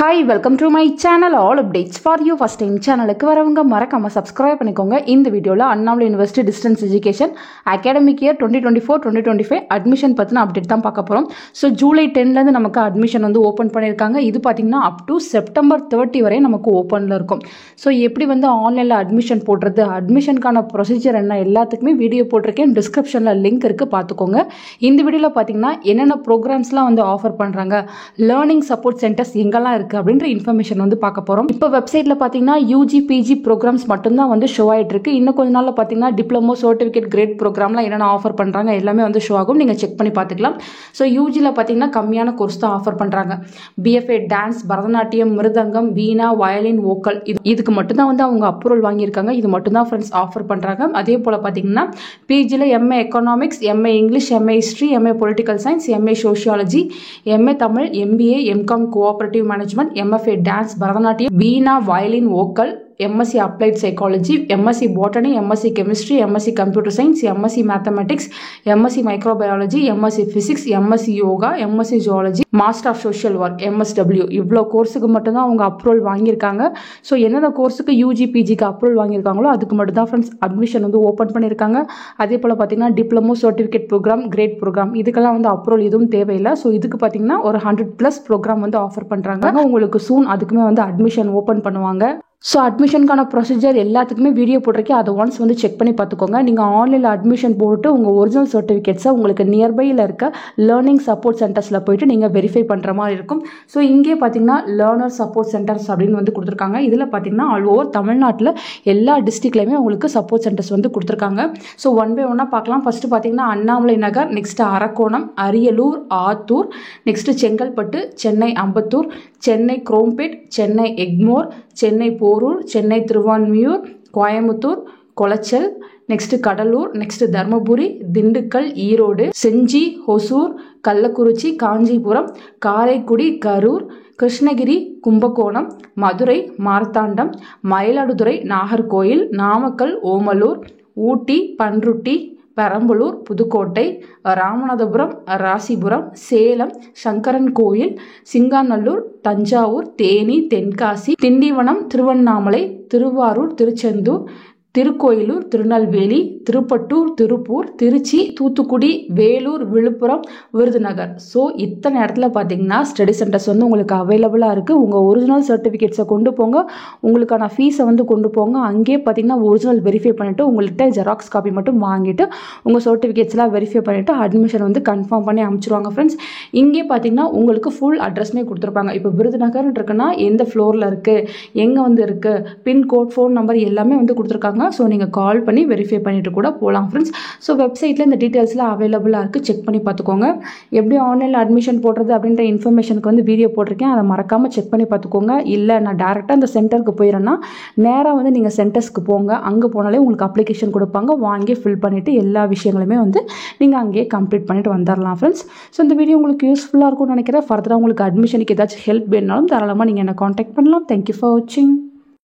Hi, welcome to my channel. All updates for you. First time சேனலுக்கு வரவங்க மறக்காம subscribe பண்ணிக்கோங்க. இந்த வீடியோல Annamalai university distance education academic year 2024-2025 admission பத்தின அப்டேட் தான் பார்க்க போறோம். ஸோ ஜூலை 10ல இருந்து நமக்கு அட்மிஷன் வந்து ஓப்பன் பண்ணியிருக்காங்க. இது பார்த்தீங்கன்னா அப் டு செப்டம்பர் 30 வரை நமக்கு ஓப்பனில் இருக்கும். ஸோ எப்படி வந்து ஆன்லைனில் அட்மிஷன் போடுறது, அட்மிஷனுக்கான ப்ரொசீஜர் என்ன, எல்லாத்துக்குமே வீடியோ போட்டிருக்கேன். டிஸ்கிரிப்ஷனில் லிங்க் இருக்குது, பார்த்துக்கோங்க. இந்த வீடியோவில் பார்த்தீங்கன்னா என்னென்ன ப்ரோக்ராம்ஸ்லாம் வந்து ஆஃபர் பண்ணுறாங்க, லேர்னிங் சப்போர்ட் சென்டர்ஸ் எங்கெல்லாம் இருக்குது அப்படின்ற இன்ஃபர்மேஷன் வந்து பார்க்க போகிறோம். இப்போ வெப்சைட்டில் பார்த்தீங்கன்னா யூஜி பிஜி ப்ரோக்ராம்ஸ் மட்டும்தான் வந்து ஷோ ஆகிட்டு இருக்கு. இன்னும் கொஞ்ச நாளில் பார்த்தீங்கன்னா டிப்ளமோ சர்டிஃபிகேட் கிரேட் ப்ரோக்ராம்லாம் என்னென்ன ஆஃபர் பண்ணுறாங்க எல்லாமே வந்து ஷோ ஆகும். நீங்கள் செக் பண்ணி பார்த்துக்கலாம். ஸோ யூஜியில் பார்த்தீங்கன்னா கம்மியான கோர்ஸ் தான் ஆஃபர் பண்ணுறாங்க. பிஎஃப்ஏ டான்ஸ், பரதநாட்டியம், மிருதங்கம், வீணா, வயலின், வோக்கல் இதுக்கு மட்டும்தான் வந்து அவங்க அப்ரூவல் வாங்கியிருக்காங்க. இது மட்டும்தான் ஃப்ரெண்ட்ஸ் ஆஃபர் பண்ணுறாங்க. அதே போல் பார்த்தீங்கன்னா பிஜியில் MA economics, MA English, MA history, MA political science, MA sociology, MA Tamil, MBA, MCom cooperative management, MFA dance, Bharatanatyam, veena, violin, vocal, MSc applied psychology, MSc botany, MSc chemistry, MSc computer science, MSc mathematics, MSc microbiology, MSc physics, MSc yoga, MSc zoology, master of social work, MSW, இவ்வளோ கோர்ஸுக்கு மட்டும்தான் அவங்க approval வாங்கியிருக்காங்க. So என்னென்ன கோர்ஸுக்கு UG பிஜிக்கு approval வாங்கியிருக்காங்களோ அதுக்கு மட்டும் தான் friends admission வந்து ஓப்பன் பண்ணியிருக்காங்க. அதே போல் பார்த்தீங்கன்னா diploma certificate program, grade program இதுக்கெல்லாம் வந்து அப்ரூவல் எதுவும் தேவையில்லை. ஸோ இதுக்கு பார்த்தீங்கன்னா ஒரு 100+ ப்ரோக்ராம் வந்து ஆஃபர் பண்ணுறாங்க. உங்களுக்கு சூன் அதுக்குமே வந்து அட்மிஷன் ஓப்பன் பண்ணுவாங்க. ஸோ அட்மிஷனுக்கான ப்ரொசீஜர் எல்லாத்துக்குமே வீடியோ போட்டிருக்கேன். அதை ஒன்ஸ் வந்து செக் பண்ணி பார்த்துக்கோங்க. நீங்கள் ஆன்லைனில் அட்மிஷன் போட்டு உங்கள் ஒரிஜினல் சர்டிஃபிகேட்ஸை உங்களுக்கு நியர்பையில் இருக்க லேர்னிங் சப்போர்ட் சென்டர்ஸில் போயிட்டு நீங்கள் வெரிஃபை பண்ணுற மாதிரி இருக்கும். ஸோ இங்கே பார்த்தீங்கன்னா லேர்னர் சப்போர்ட் சென்டர்ஸ் அப்படின்னு வந்து கொடுத்துருக்காங்க. இதில் பார்த்தீங்கன்னா ஆல் ஓவர் தமிழ்நாட்டில் எல்லா டிஸ்ட்ரிக்ட்லையுமே உங்களுக்கு சப்போர்ட் சென்டர்ஸ் வந்து கொடுத்துருக்காங்க. ஸோ ஒன் பை ஒன்னாக பார்க்கலாம். ஃபஸ்ட்டு பார்த்தீங்கன்னா Annamalai Nagar, next Arakkonam, Ariyalur, Attur, next Chengalpattu, Chennai Ambattur, Chennai Chromepet, Chennai Egmore, Chennai Porur, Chennai Thiruvanmiyur, Coimbatore, Colachel, next Cuddalore, next Dharmapuri, Dindigul, Erode, Gingee, Hosur, Kallakurichi, Kanchipuram, Karaikudi, Karur, Krishnagiri, Kumbakonam, Madurai, Marthandam, Mayiladuthurai, Nagercoil, Namakkal, Omalur, Ooty, Panruti, Perambalur, Pudukkottai, Ramanathapuram, Rasipuram, Salem, Sankaran Kovil, Singanallur, Thanjavur, Theni, Tenkasi, Tindivanam, Tiruvannamalai, Thiruvarur, Tiruchendur, Tirukkoyilur, Tirunelveli, Thiruppattur, Tiruppur, Trichy, Thoothukudi, Vellore, Viluppuram, Virudhunagar. So இத்தனை இடத்துல பார்த்தீங்கன்னா ஸ்டடி சென்டர்ஸ் வந்து உங்களுக்கு அவைலபிளாக இருக்குது. உங்கள் ஒரிஜினல் சர்டிஃபிகேட்ஸை கொண்டு போங்க, உங்களுக்கான ஃபீஸை வந்து கொண்டு போங்க. அங்கேயே பார்த்தீங்கன்னா ஒரிஜினல் வெரிஃபை பண்ணிவிட்டு உங்கள்கிட்ட ஜெராக்ஸ் காப்பி மட்டும் வாங்கிட்டு உங்கள் சர்டிஃபிகேட்ஸ்லாம் வெரிஃபை பண்ணிவிட்டு அட்மிஷன் வந்து கன்ஃபார்ம் பண்ணி அனுப்பிச்சிருவாங்க ஃப்ரெண்ட்ஸ். இங்கே பார்த்தீங்கன்னா உங்களுக்கு ஃபுல் அட்ரஸ்மே கொடுத்துருப்பாங்க. இப்போ விருதுநகர் இருக்குன்னா எந்த ஃப்ளோரில் இருக்குது, எங்கே வந்து இருக்குது, பின்கோட், ஃபோன் நம்பர் எல்லாமே வந்து கொடுத்துருக்காங்க. ஸோ நீங்கள் கால் பண்ணி வெரிஃபை பண்ணிட்டு கூட போகலாம் ஃப்ரெண்ட்ஸ். ஸோ வெப்சைட்டில் இந்த டீட்டெயில்ஸ்லாம் அவைலபிளாக இருக்குது, செக் பண்ணி பார்த்துக்கோங்க. எப்படி ஆன்லைனில் அட்மிஷன் போடுறது அப்படின்ற இன்ஃபர்மேஷனுக்கு வந்து வீடியோ போட்டிருக்கேன், அதை மறக்காமல் செக் பண்ணி பார்த்துக்கோங்க. இல்லை நான் டேரெக்டாக அந்த சென்டருக்கு போயிடறேன்னா நேராக வந்து நீங்கள் சென்டர்ஸ்க்கு போங்க. அங்கே போனாலே உங்களுக்கு அப்ளிகேஷன் கொடுப்பாங்க, வாங்கி ஃபில் பண்ணிவிட்டு எல்லா விஷயங்களுமே வந்து நீங்கள் அங்கேயே கம்ப்ளீட் பண்ணிட்டு வந்துடலாம் ஃப்ரெண்ட்ஸ். ஸோ இந்த வீடியோ உங்களுக்கு யூஸ்ஃபுல்லாக இருக்கும்னு நினைக்கிறேன். ஃபர்தராக உங்களுக்கு அட்மிஷனுக்கு ஏதாச்சும் ஹெல்ப் வேணுனாலும் தாராளமாக நீங்கள் என்னை காண்டாக்ட் பண்ணலாம். தேங்க்யூ ஃபார் வாட்சிங்.